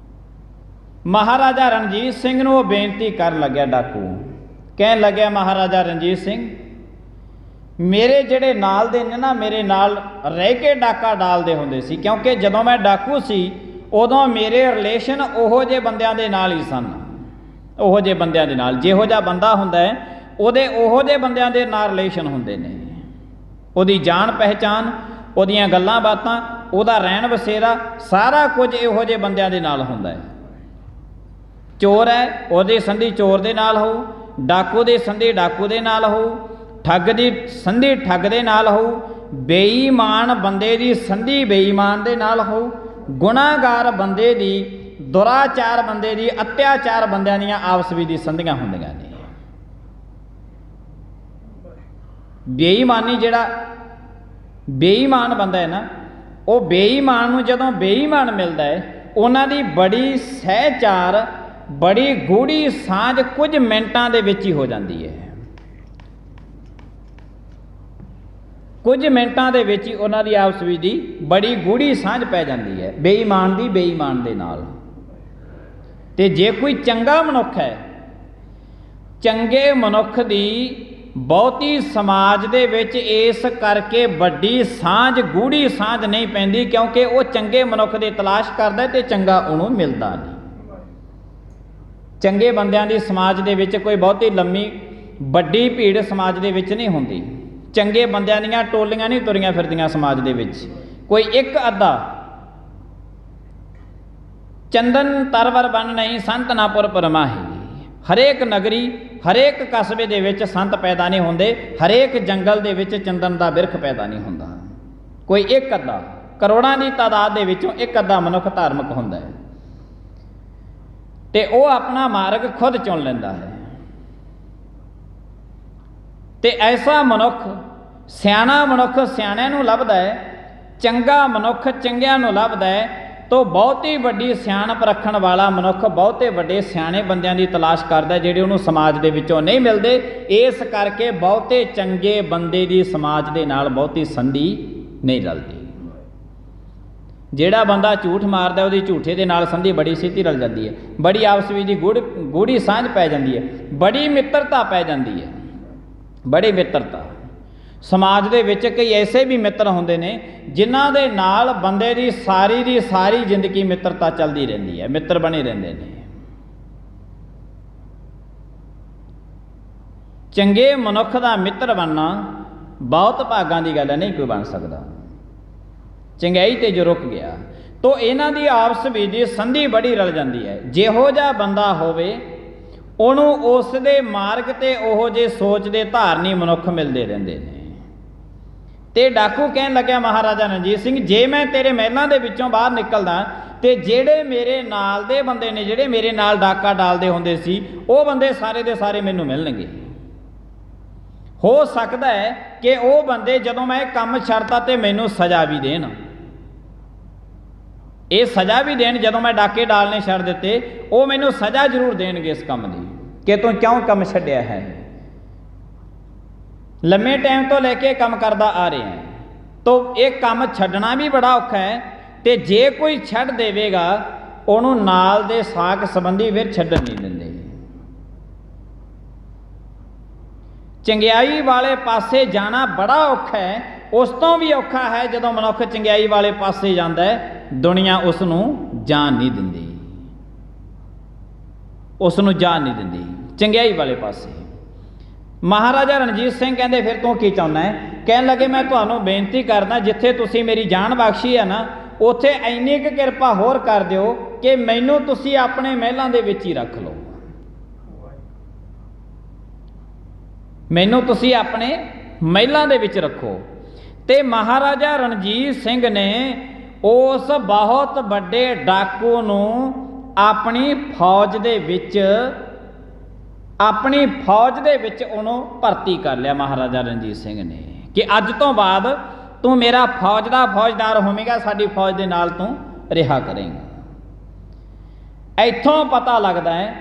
ਮਹਾਰਾਜਾ ਰਣਜੀਤ ਸਿੰਘ ਨੂੰ ਉਹ ਬੇਨਤੀ ਕਰਨ ਲੱਗਿਆ ਡਾਕੂ, ਕਹਿਣ ਲੱਗਿਆ ਮਹਾਰਾਜਾ ਰਣਜੀਤ ਸਿੰਘ, ਮੇਰੇ ਜਿਹੜੇ ਨਾਲ ਦੇ ਨੇ ਨਾ, ਮੇਰੇ ਨਾਲ ਰਹਿ ਕੇ ਡਾਕਾ ਡਾਲਦੇ ਹੁੰਦੇ ਸੀ, ਕਿਉਂਕਿ ਜਦੋਂ ਮੈਂ ਡਾਕੂ ਸੀ ਉਦੋਂ ਮੇਰੇ ਰਿਲੇਸ਼ਨ ਉਹੋ ਜਿਹੇ ਬੰਦਿਆਂ ਦੇ ਨਾਲ ਹੀ ਸਨ, ਉਹੋ ਜਿਹੇ ਬੰਦਿਆਂ ਦੇ ਨਾਲ। ਜਿਹੋ ਜਿਹਾ ਬੰਦਾ ਹੁੰਦਾ ਹੈ ਉਹਦੇ ਉਹੋ ਜਿਹੇ ਬੰਦਿਆਂ ਦੇ ਨਾਲ ਰਿਲੇਸ਼ਨ ਹੁੰਦੇ ਨੇ, ਉਹਦੀ ਜਾਣ ਪਹਿਚਾਣ, ਉਹਦੀਆਂ ਗੱਲਾਂ ਬਾਤਾਂ, ਉਹਦਾ ਰਹਿਣ ਬਸੇਰਾ, ਸਾਰਾ ਕੁਝ ਇਹੋ ਜਿਹੇ ਬੰਦਿਆਂ ਦੇ ਨਾਲ ਹੁੰਦਾ ਹੈ। ਚੋਰ ਹੈ, ਉਹਦੀ ਸੰਧੀ ਚੋਰ ਦੇ ਨਾਲ ਹੋਊ, ਡਾਕੂ ਦੀ ਸੰਧੀ ਡਾਕੂ ਦੇ ਨਾਲ ਹੋਊ, ਠੱਗ ਦੀ ਸੰਧੀ ਠੱਗ ਦੇ ਨਾਲ ਹੋਊ, ਬੇਈਮਾਨ ਬੰਦੇ ਦੀ ਸੰਧੀ ਬੇਈਮਾਨ ਦੇ ਨਾਲ ਹੋਊ, ਗੁਨਾਹਗਾਰ ਬੰਦੇ ਦੀ, ਦੁਰਾਚਾਰ ਬੰਦੇ ਦੀ, ਅਤਿਆਚਾਰ ਬੰਦਿਆਂ ਦੀਆਂ ਆਪਸ ਵਿੱਚ ਦੀ ਸੰਧੀਆਂ ਹੁੰਦੀਆਂ ਨੇ। ਬੇਈਮਾਨੀ, ਜਿਹੜਾ ਬੇਈਮਾਨ ਬੰਦਾ ਹੈ ਨਾ, ਉਹ ਬੇਈਮਾਨ ਨੂੰ ਜਦੋਂ ਬੇਈਮਾਨ ਮਿਲਦਾ ਹੈ, ਉਹਨਾਂ ਦੀ ਬੜੀ ਸਹਿਚਾਰ, ਬੜੀ ਗੂੜੀ ਸਾਂਝ ਕੁਝ ਮਿੰਟਾਂ ਦੇ ਵਿੱਚ ਹੀ ਹੋ ਜਾਂਦੀ ਹੈ। ਕੁਝ ਮਿੰਟਾਂ ਦੇ ਵਿੱਚ ਹੀ ਉਹਨਾਂ ਦੀ ਆਪਸ ਵਿੱਚ ਦੀ ਬੜੀ ਗੂੜੀ ਸਾਂਝ ਪੈ ਜਾਂਦੀ ਹੈ ਬੇਈਮਾਨ ਦੀ ਬੇਈਮਾਨ ਦੇ ਨਾਲ। ਤੇ ਜੇ ਕੋਈ ਚੰਗਾ ਮਨੁੱਖ ਹੈ, ਚੰਗੇ ਮਨੁੱਖ ਦੀ ਬਹੁਤੀ ਸਮਾਜ ਦੇ ਵਿੱਚ ਇਸ ਕਰਕੇ ਵੱਡੀ ਸਾਂਝ, ਗੂੜੀ ਸਾਂਝ ਨਹੀਂ ਪੈਂਦੀ, ਕਿਉਂਕਿ ਉਹ ਚੰਗੇ ਮਨੁੱਖ ਦੀ ਤਲਾਸ਼ ਕਰਦਾ ਤੇ ਚੰਗਾ ਉਹਨੂੰ ਮਿਲਦਾ ਨਹੀਂ। ਚੰਗੇ ਬੰਦਿਆਂ ਦੀ ਸਮਾਜ ਦੇ ਵਿੱਚ ਕੋਈ ਬਹੁਤੀ ਲੰਮੀ ਵੱਡੀ ਭੀੜ ਸਮਾਜ ਦੇ ਵਿੱਚ ਨਹੀਂ ਹੁੰਦੀ। ਚੰਗੇ ਬੰਦਿਆਂ ਦੀਆਂ ਟੋਲੀਆਂ ਨਹੀਂ ਤੁਰੀਆਂ ਫਿਰਦੀਆਂ ਸਮਾਜ ਦੇ ਵਿੱਚ, ਕੋਈ ਇੱਕ ਅੱਧਾ। ਚੰਦਨ ਤਰਵਰ ਬਨ ਨਹੀਂ ਸੰਤ ਨਾ ਪੁਰ ਪਰਮਾਹੀ। ਹਰੇਕ ਨਗਰੀ, ਹਰੇਕ ਕਸਬੇ ਦੇ ਵਿੱਚ ਸੰਤ ਪੈਦਾ ਨਹੀਂ ਹੁੰਦੇ, ਹਰੇਕ ਜੰਗਲ ਦੇ ਵਿੱਚ ਚੰਦਨ ਦਾ ਬਿਰਖ ਪੈਦਾ ਨਹੀਂ ਹੁੰਦਾ। ਕੋਈ ਇੱਕ ਅੱਧਾ, ਕਰੋੜਾਂ ਦੀ ਤਾਦਾਦ ਦੇ ਵਿੱਚੋਂ ਇੱਕ ਅੱਧਾ ਮਨੁੱਖ ਧਾਰਮਿਕ ਹੁੰਦਾ ਹੈ, ਤੇ ਉਹ ਆਪਣਾ ਮਾਰਗ ਖੁਦ ਚੁਣ ਲੈਂਦਾ ਹੈ। ਤੇ ਐਸਾ ਮਨੁੱਖ, ਸਿਆਣਾ ਮਨੁੱਖ ਸਿਆਣਿਆਂ ਨੂੰ ਲੱਭਦਾ ਹੈ, ਚੰਗਾ ਮਨੁੱਖ ਚੰਗਿਆਂ ਨੂੰ ਲੱਭਦਾ ਹੈ। ਤੋ ਬਹੁਤੀ ਵੱਡੀ ਸਿਆਣਪ ਰੱਖਣ ਵਾਲਾ ਮਨੁੱਖ ਬਹੁਤੇ ਵੱਡੇ ਸਿਆਣੇ ਬੰਦਿਆਂ ਦੀ ਤਲਾਸ਼ ਕਰਦਾ, ਜਿਹੜੇ ਉਹਨੂੰ ਸਮਾਜ ਦੇ ਵਿੱਚੋਂ ਨਹੀਂ ਮਿਲਦੇ। ਇਸ ਕਰਕੇ ਬਹੁਤੇ ਚੰਗੇ ਬੰਦੇ ਦੀ ਸਮਾਜ ਦੇ ਨਾਲ ਬਹੁਤੀ ਸੰਧੀ ਨਹੀਂ ਰਲਦੀ। ਜਿਹੜਾ ਬੰਦਾ ਝੂਠ ਮਾਰਦਾ, ਉਹਦੀ ਝੂਠੇ ਦੇ ਨਾਲ ਸੰਧੀ ਬੜੀ ਛੇਤੀ ਰਲ ਜਾਂਦੀ ਹੈ, ਬੜੀ ਆਪਸ ਵਿੱਚ ਦੀ ਗੂੜੀ ਸਾਂਝ ਪੈ ਜਾਂਦੀ ਹੈ, ਬੜੀ ਮਿੱਤਰਤਾ ਪੈ ਜਾਂਦੀ ਹੈ, ਬੜੀ ਮਿੱਤਰਤਾ। ਸਮਾਜ ਦੇ ਵਿੱਚ ਕਈ ਐਸੇ ਵੀ ਮਿੱਤਰ ਹੁੰਦੇ ਨੇ ਜਿਨ੍ਹਾਂ ਦੇ ਨਾਲ ਬੰਦੇ ਦੀ ਸਾਰੀ ਜ਼ਿੰਦਗੀ ਮਿੱਤਰਤਾ ਚੱਲਦੀ ਰਹਿੰਦੀ ਹੈ, ਮਿੱਤਰ ਬਣੇ ਰਹਿੰਦੇ ਨੇ। ਚੰਗੇ ਮਨੁੱਖ ਦਾ ਮਿੱਤਰ ਬਣਨਾ ਬਹੁਤ ਭਾਗਾਂ ਦੀ ਗੱਲ ਹੈ, ਨਹੀਂ ਕੋਈ ਬਣ ਸਕਦਾ। ਚੰਗਿਆਈ ਤੇ ਜੋ ਰੁਕ ਗਿਆ, ਤੋ ਇਹਨਾਂ ਦੀ ਆਪਸ ਵਿੱਚ ਦੀ ਸੰਧੀ ਬੜੀ ਰਲ ਜਾਂਦੀ ਹੈ। ਜਿਹੋ ਜਿਹਾ ਬੰਦਾ ਹੋਵੇ, ਉਹਨੂੰ ਉਸ ਦੇ ਮਾਰਗ ਤੇ ਉਹੋ ਜਿਹੇ ਸੋਚ ਦੇ ਧਾਰਨੀ ਮਨੁੱਖ ਮਿਲਦੇ ਰਹਿੰਦੇ ਨੇ। ਤੇ ਡਾਕੂ ਕਹਿਣ ਲੱਗਿਆ ਮਹਾਰਾਜਾ ਰਣਜੀਤ ਸਿੰਘ, ਜੇ ਮੈਂ ਤੇਰੇ ਮਹਿਲਾਂ ਦੇ ਵਿੱਚੋਂ ਬਾਹਰ ਨਿਕਲਦਾ ਤੇ ਜਿਹੜੇ ਮੇਰੇ ਨਾਲ ਦੇ ਬੰਦੇ ਨੇ, ਜਿਹੜੇ ਮੇਰੇ ਨਾਲ ਡਾਕਾ ਡਾਲਦੇ ਹੁੰਦੇ ਸੀ, ਉਹ ਬੰਦੇ ਸਾਰੇ ਦੇ ਸਾਰੇ ਮੈਨੂੰ ਮਿਲਣਗੇ। ਹੋ ਸਕਦਾ ਹੈ ਕਿ ਉਹ ਬੰਦੇ ਜਦੋਂ ਮੈਂ ਕੰਮ ਛੱਡਤਾ ਤੇ ਮੈਨੂੰ ਸਜ਼ਾ ਵੀ ਦੇਣ, ਇਹ ਸਜ਼ਾ ਵੀ ਦੇਣ। ਜਦੋਂ ਮੈਂ ਡਾਕੇ ਡਾਲਨੇ ਛੱਡ ਦਿੱਤੇ, ਉਹ ਮੈਨੂੰ ਸਜ਼ਾ ਜ਼ਰੂਰ ਦੇਣਗੇ ਇਸ ਕੰਮ ਦੀ, ਕਿ ਤੂੰ ਕਿਉਂ ਕੰਮ ਛੱਡਿਆ ਹੈ। ਲੰਮੇ ਟਾਈਮ ਤੋਂ ਲੈ ਕੇ ਕੰਮ ਕਰਦਾ ਆ ਰਿਹਾ ਹੈ, ਤੋ ਇਹ ਕੰਮ ਛੱਡਣਾ ਵੀ ਬੜਾ ਔਖਾ ਹੈ। ਤੇ ਜੇ ਕੋਈ ਛੱਡ ਦੇਵੇਗਾ, ਉਹਨੂੰ ਨਾਲ ਦੇ ਸਾਕ ਸੰਬੰਧੀ ਫਿਰ ਛੱਡਣ ਨਹੀਂ ਦਿੰਦੇ। ਚੰਗਿਆਈ ਵਾਲੇ ਪਾਸੇ ਜਾਣਾ ਬੜਾ ਔਖਾ ਹੈ। ਉਸ ਤੋਂ ਵੀ ਔਖਾ ਹੈ ਜਦੋਂ ਮਨੁੱਖ ਚੰਗਿਆਈ ਵਾਲੇ ਪਾਸੇ ਜਾਂਦਾ ਹੈ, ਦੁਨੀਆ ਉਸ ਨੂੰ ਜਾਣ ਨਹੀਂ ਦਿੰਦੀ, ਉਸ ਨੂੰ ਜਾਣ ਨਹੀਂ ਦਿੰਦੀ ਚੰਗਿਆਈ ਵਾਲੇ ਪਾਸੇ। ਮਹਾਰਾਜਾ ਰਣਜੀਤ ਸਿੰਘ ਕਹਿੰਦੇ, ਫਿਰ ਤੂੰ ਕੀ ਚਾਹੁੰਦਾ ਹੈ? ਕਹਿਣ ਲੱਗੇ, ਮੈਂ ਤੁਹਾਨੂੰ ਬੇਨਤੀ ਕਰਦਾ, ਜਿੱਥੇ ਤੁਸੀਂ ਮੇਰੀ ਜਾਨ ਬਖਸ਼ੀ ਹੈ ਨਾ, ਉੱਥੇ ਇੰਨੀ ਕੁ ਕਿਰਪਾ ਹੋਰ ਕਰ ਦਿਓ ਕਿ ਮੈਨੂੰ ਤੁਸੀਂ ਆਪਣੇ ਮਹਿਲਾਂ ਦੇ ਵਿੱਚ ਹੀ ਰੱਖ ਲਓ। ਮੈਨੂੰ ਤੁਸੀਂ ਆਪਣੇ ਮਹਿਲਾਂ ਦੇ ਵਿੱਚ ਰੱਖੋ। ਤੇ ਮਹਾਰਾਜਾ ਰਣਜੀਤ ਸਿੰਘ ਨੇ ਉਸ ਬਹੁਤ ਵੱਡੇ ਡਾਕੂ ਨੂੰ ਆਪਣੀ ਫੌਜ ਦੇ ਵਿੱਚ ਉਹਨੂੰ ਭਰਤੀ ਕਰ ਲਿਆ ਮਹਾਰਾਜਾ ਰਣਜੀਤ ਸਿੰਘ ਨੇ, ਕਿ ਅੱਜ ਤੋਂ ਬਾਅਦ ਤੂੰ ਮੇਰਾ ਫੌਜ ਦਾ ਫੌਜਦਾਰ ਹੋਵੇਂਗਾ, ਸਾਡੀ ਫੌਜ ਦੇ ਨਾਲ ਤੂੰ ਰਿਹਾ ਕਰੇਂਗਾ। ਇੱਥੋਂ ਪਤਾ ਲੱਗਦਾ ਹੈ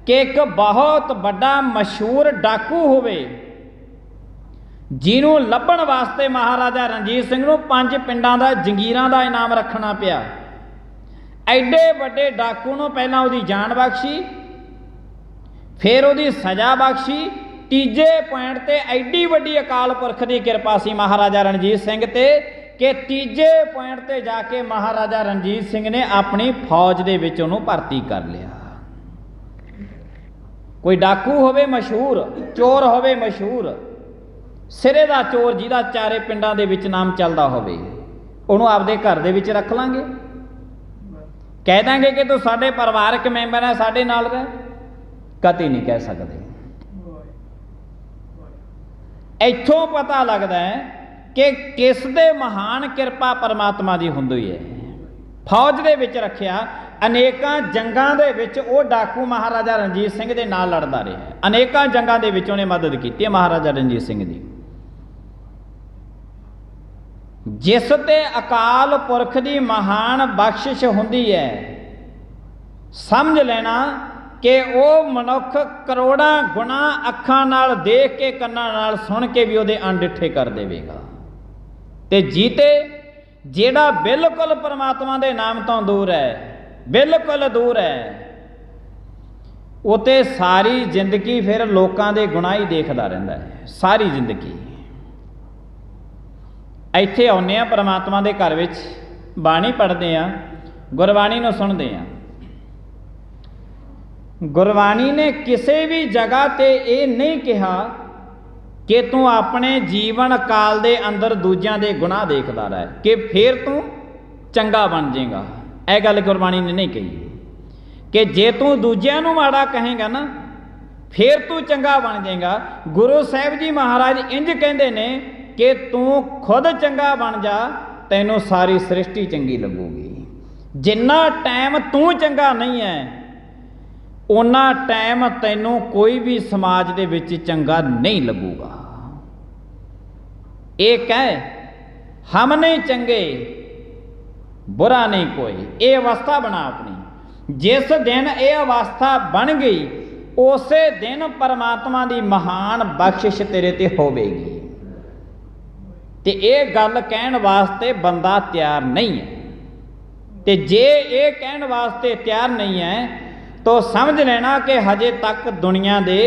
ਕਿ ਇੱਕ ਬਹੁਤ ਵੱਡਾ ਮਸ਼ਹੂਰ ਡਾਕੂ ਹੋਵੇ, ਜਿਹਨੂੰ ਲੱਭਣ ਵਾਸਤੇ ਮਹਾਰਾਜਾ ਰਣਜੀਤ ਸਿੰਘ ਨੂੰ 5 ਪਿੰਡਾਂ ਦਾ ਜੰਗੀਰਾਂ ਦਾ ਇਨਾਮ ਰੱਖਣਾ ਪਿਆ। ਐਡੇ ਵੱਡੇ ਡਾਕੂ ਨੂੰ ਪਹਿਲਾਂ ਉਹਦੀ ਜਾਨ ਬਖਸ਼ੀ, ਫਿਰ ਉਹਦੀ ਸਜ਼ਾ ਬਖਸ਼ੀ। ਤੀਜੇ ਪੁਆਇੰਟ ਤੇ ਐਡੀ ਵੱਡੀ ਅਕਾਲ ਪੁਰਖ ਦੀ ਕਿਰਪਾ ਸੀ ਮਹਾਰਾਜਾ ਰਣਜੀਤ ਸਿੰਘ ਤੇ, ਕਿ ਤੀਜੇ ਪੁਆਇੰਟ ਤੇ ਜਾ ਕੇ ਮਹਾਰਾਜਾ ਰਣਜੀਤ ਸਿੰਘ ਨੇ ਆਪਣੀ ਫੌਜ ਦੇ ਵਿੱਚ ਉਹਨੂੰ ਭਰਤੀ ਕਰ ਲਿਆ। कोई डाकू होवे मशहूर, चोर होवे मशहूर, सिरे दा चोर जिहदा चारे पिंडां दे विच नाम चलदा होवे, उहनूं आपदे घर दे विच रख लांगे, कह देंगे कि तू साडे परिवारक मैंबर है, साडे नाल रह? कति नहीं कह सकते। इत्थों पता लगता है कि किस दे महान किरपा परमात्मा दी हुंदी है। फौज दे विच रखिया, अनेकां जंगां दे विच वो डाकू महाराजा रणजीत सिंह दे नाल लड़दा रहा, अनेकां जंगां दे विच उहने मदद कीती है महाराजा रणजीत सिंह दी। जिस ते अकाल पुरख दी महान बख्शिश हुंदी है, समझ लेना कि वो मनुख करोड़ां गुणा अखां नाल देख के कन्नां नाल सुन के भी उहदे अनडिठे कर देवेगा। ते जीते जेड़ा बिल्कुल परमात्मा दे नाम तो दूर है, बिल्कुल दूर है, उते सारी जिंदगी फिर लोकां दे गुनाह ही देखदा रहिंदा है, सारी जिंदगी। ਇੱਥੇ ਆਉਂਦੇ ਹਾਂ परमात्मा ਦੇ घर ਵਿੱਚ, ਬਾਣੀ पढ़ते हैं, गुरबाणी ਨੂੰ सुनते हैं। गुरबाणी ने किसी भी जगह ते ये नहीं कहा कि तू अपने जीवन काल दे अंदर दूजियां दे गुनाह देखदा रह कि फिर तू चंगा बन जाएगा। यह गल गुरबाणी ने नहीं कही कि जे तू दूजियां नू माड़ा कहेगा ना फिर तू चंगा बन जाएगा। गुरु साहिब जी महाराज इंज कहते ने कि तू खुद चंगा बन जा, तैनू सारी सृष्टि चंगी लगूगी। जिन्ना टाइम तू चंगा नहीं है उन्ना टाइम तैनू कोई भी समाज दे विच चंगा नहीं लगूगा। एक है हम नहीं चंगे बुरा नहीं कोई, ये अवस्था बना अपनी। जिस दिन ये अवस्था बन गई उस दिन परमात्मा की महान बख्शिश तेरे ते होवेगी। ते ये गल कहण वास्ते बंदा तैयार नहीं है, ते जे ये कहण वास्ते तैयार नहीं है तो समझ लेना कि हजे तक दुनिया दे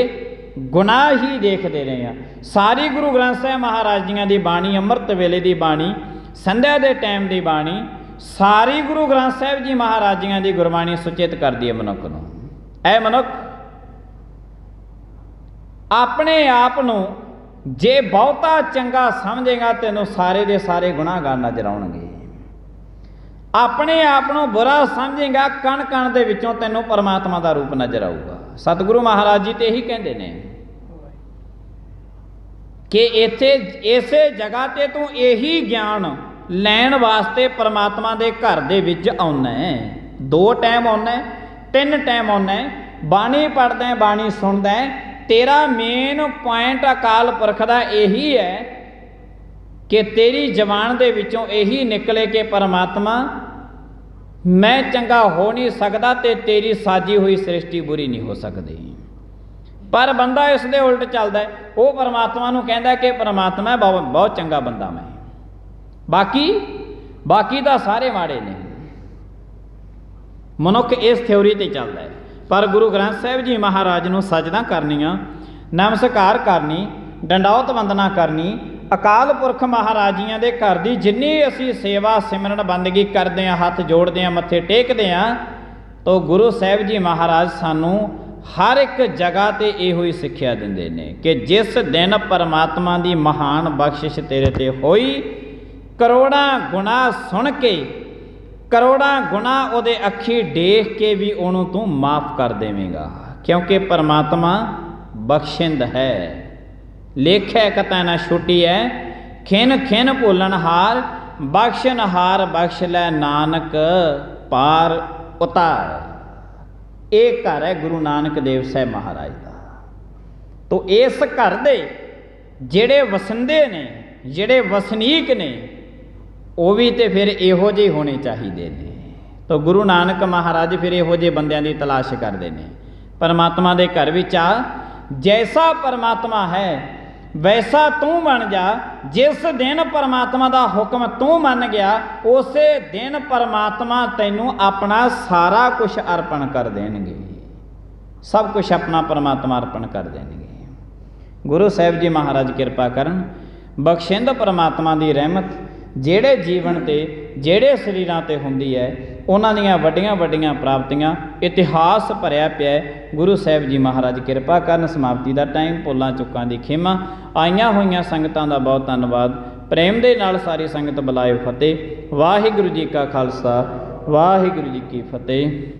गुनाह ही देखते रहे हैं। सारी गुरु ग्रंथ साहिब महाराज जी की बाणी, अमृत वेले की बाणी, संध्या के टाइम की बाणी, सारी गुरु ग्रंथ साहिब जी महाराज जी की गुरबाणी सुचेत कर दी है मनुख को। ऐ मनुख अपने आप नूं जे बहुता चंगा समझेगा तेनों सारे दे सारे गुनाहगार नजर आउणगे। अपने आप को बुरा समझेगा कण कण दे विचों तैनूं परमात्मा का रूप नजर आऊगा। सतगुरु महाराज जी तो यही कहते हैं कि इत्थे इसे जगह ते तू यही ज्ञान लैण वास्ते परमात्मा के घर दे विच आउणा है। 2 टाइम आउणा है, 3 टाइम आउणा है, बाणी पढ़दा है, बाणी सुनदा है। तेरा मेन पॉइंट अकाल पुरख दा यही है कि तेरी जबान दे विचों यही निकले कि परमात्मा मैं चंगा हो नहीं सकता ते तेरी साजी हुई सृष्टि बुरी नहीं हो सकती। पर बंदा इस दे उल्ट चलता है, वो परमात्मा नूं कहता है कि परमात्मा बहुत चंगा बंदा मैं, बाकी तो सारे माड़े ने। मनुख इस थ्योरी ते चलता है। पर गुरु ग्रंथ साहिब जी महाराज नूं सजदा करनियां, नमस्कार करनी, डंडौत वंदना करनी, अकाल पुरख महाराजियां दे घर दी जिन्नी असी सेवा सिमरन बंदगी करते हैं, हथ जोड़ते हैं, मत्थे टेकते हैं, तो गुरु साहिब जी महाराज सानू हर एक जगह ते इहो ही सिक्ख्या दिंदे ने कि जिस दिन परमात्मा की महान बख्शिश तेरे ते होई, करोड़ां गुनाह सुन के, करोड़ां गुनाह उहदे अखी देख के भी उहनूं तू माफ़ कर देवेगा, क्योंकि परमात्मा बख्शिंद है। लेखै कतै न छुटी है, खिन खिन भुलन हार, बख्शन हार बख्श लै नानक पार उतार। एक घर है गुरु नानक देव साहब महाराज का। तो इस घर दे जेड़े वसंदे ने, जेड़े वसनीक ने, वो भी तो फिर इहो जे होने चाहिए ने। तो गुरु नानक महाराज फिर इहो जे बंदियां दी तलाश करते हैं। परमात्मा दे घर विच आ, जैसा परमात्मा है वैसा तू बन जा। जिस दिन परमात्मा का हुक्म तू मन गया, उस दिन परमात्मा तैनू अपना सारा कुछ अर्पण कर देंगे, सब कुछ अपना परमात्मा अर्पण कर देंगे। गुरु साहिब जी महाराज कृपा करन, बख्शिंद परमात्मा की रहमत जेड़े जीवन ते जेड़े शरीरां ते हुंदी है, ਉਹਨਾਂ ਦੀਆਂ ਵੱਡੀਆਂ ਵੱਡੀਆਂ ਪ੍ਰਾਪਤੀਆਂ, ਇਤਿਹਾਸ ਭਰਿਆ ਪਿਆ ਹੈ। ਗੁਰੂ ਸਾਹਿਬ ਜੀ ਮਹਾਰਾਜ ਕਿਰਪਾ ਕਰਨ। ਸਮਾਪਤੀ ਦਾ ਟਾਈਮ, ਭੁੱਲਾਂ ਚੁੱਕਾਂ ਦੀ ਖਿਮਾ। ਆਈਆਂ ਹੋਈਆਂ ਸੰਗਤਾਂ ਦਾ ਬਹੁਤ ਧੰਨਵਾਦ। ਪ੍ਰੇਮ ਦੇ ਨਾਲ ਸਾਰੀ ਸੰਗਤ ਬੁਲਾਏ ਫਤਿਹ। ਵਾਹਿਗੁਰੂ ਜੀ ਕਾ ਖਾਲਸਾ, ਵਾਹਿਗੁਰੂ ਜੀ ਕੀ ਫਤਿਹ।